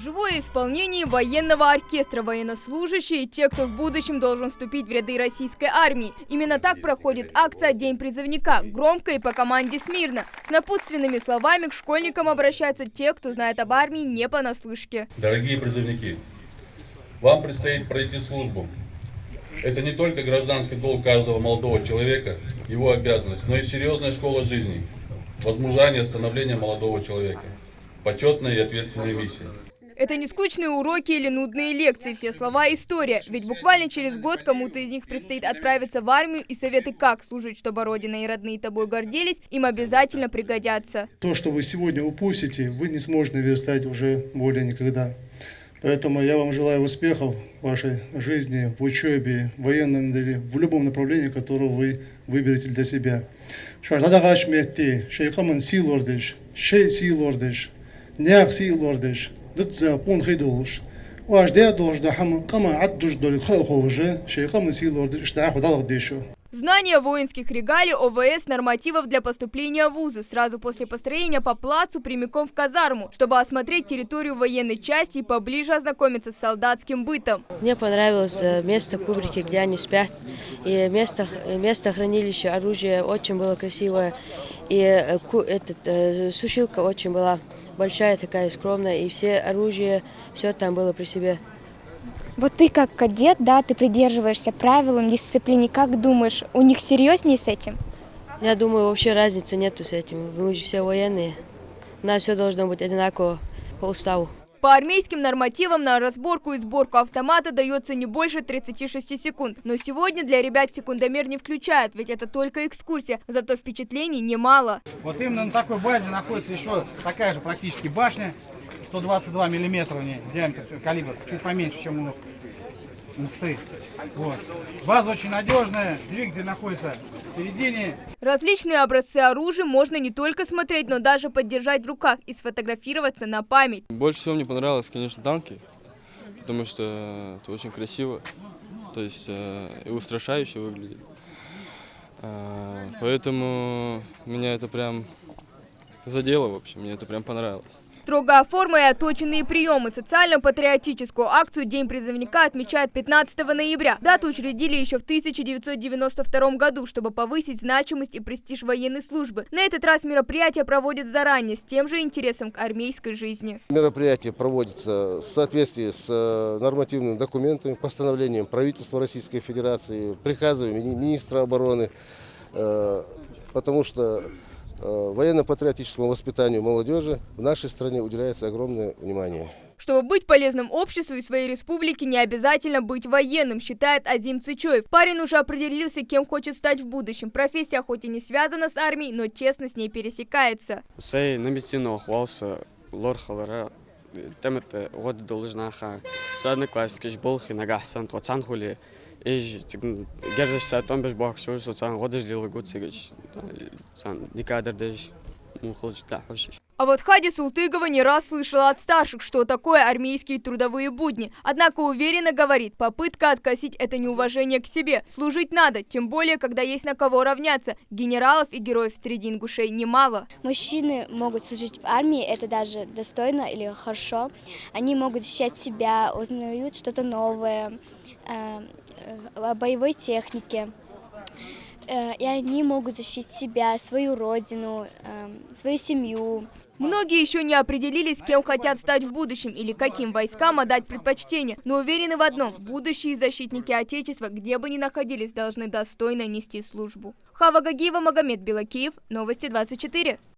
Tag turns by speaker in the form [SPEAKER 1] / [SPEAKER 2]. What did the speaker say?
[SPEAKER 1] Живое исполнение военного оркестра, военнослужащие и те, кто в будущем должен вступить в ряды российской армии. Именно так проходит акция «День призывника». Громко и по команде смирно. С напутственными словами к школьникам обращаются те, кто знает об армии не понаслышке.
[SPEAKER 2] Дорогие призывники, вам предстоит пройти службу. Это не только гражданский долг каждого молодого человека, его обязанность, но и серьезная школа жизни, возмужание, становление молодого человека, почетная и ответственная миссия.
[SPEAKER 1] Это не скучные уроки или нудные лекции, все слова – история. Ведь буквально через год кому-то из них предстоит отправиться в армию, и советы, как служить, чтобы Родина и родные тобой гордились, им обязательно пригодятся.
[SPEAKER 3] То, что вы сегодня упустите, вы не сможете наверстать уже более никогда. Поэтому я вам желаю успехов в вашей жизни, в учебе, в военном деле, в любом направлении, которое вы выберете для себя.
[SPEAKER 1] Знание воинских регалий, ОВС, нормативов для поступления в вузы. Сразу после построения по плацу прямиком в казарму, чтобы осмотреть территорию военной части и поближе ознакомиться с солдатским бытом.
[SPEAKER 4] Мне понравилось место кубрики, где они спят. И место хранилища оружия очень было красивое. И сушилка очень была большая, такая скромная. И все оружие, все там было при себе.
[SPEAKER 5] Вот ты как кадет, да, ты придерживаешься правилам, дисциплине. Как думаешь, у них серьезнее с этим?
[SPEAKER 4] Я думаю, вообще разницы нету с этим. Мы же все военные. У нас все должно быть одинаково по уставу.
[SPEAKER 1] По армейским нормативам на разборку и сборку автомата дается не больше 36 секунд. Но сегодня для ребят секундомер не включают, ведь это только экскурсия. Зато впечатлений немало.
[SPEAKER 6] Вот именно на такой базе находится еще такая же практически башня. 122 миллиметра диаметр, калибр, чуть поменьше, чем у Мсты. Вот. База очень надежная, двигатель находится в середине.
[SPEAKER 1] Различные образцы оружия можно не только смотреть, но даже поддержать в руках и сфотографироваться на память.
[SPEAKER 7] Больше всего мне понравилось, конечно, танки, потому что это очень красиво, то есть и устрашающе выглядит. Поэтому меня это прям задело, в общем, мне это прям понравилось.
[SPEAKER 1] Строгая форма и отточенные приемы. Социально-патриотическую акцию «День призывника» отмечают 15 ноября. Дату учредили еще в 1992 году, чтобы повысить значимость и престиж военной службы. На этот раз мероприятие проводят заранее, с тем же интересом к армейской жизни.
[SPEAKER 8] Мероприятие проводится в соответствии с нормативными документами, постановлением правительства Российской Федерации, приказами министра обороны, потому что военно-патриотическому воспитанию молодежи в нашей стране уделяется огромное внимание.
[SPEAKER 1] Чтобы быть полезным обществу и своей республике, не обязательно быть военным, считает Азим Цычоев. Парень уже определился, кем хочет стать в будущем. Профессия хоть и не связана с армией, но тесно с ней пересекается. А вот Хади Султыгова не раз слышала от старших, что такое армейские трудовые будни. Однако уверенно говорит, попытка откосить – это неуважение к себе. Служить надо, тем более, когда есть на кого равняться. Генералов и героев среди ингушей немало.
[SPEAKER 5] Мужчины могут служить в армии, это даже достойно или хорошо. Они могут защищать себя, узнают что-то новое о боевой технике. И они могут защитить себя, свою родину, свою семью.
[SPEAKER 1] Многие еще не определились, кем хотят стать в будущем или каким войскам отдать предпочтение. Но уверены в одном – будущие защитники Отечества, где бы ни находились, должны достойно нести службу. Хава Гагиева, Магомед Белакиев, Новости 24.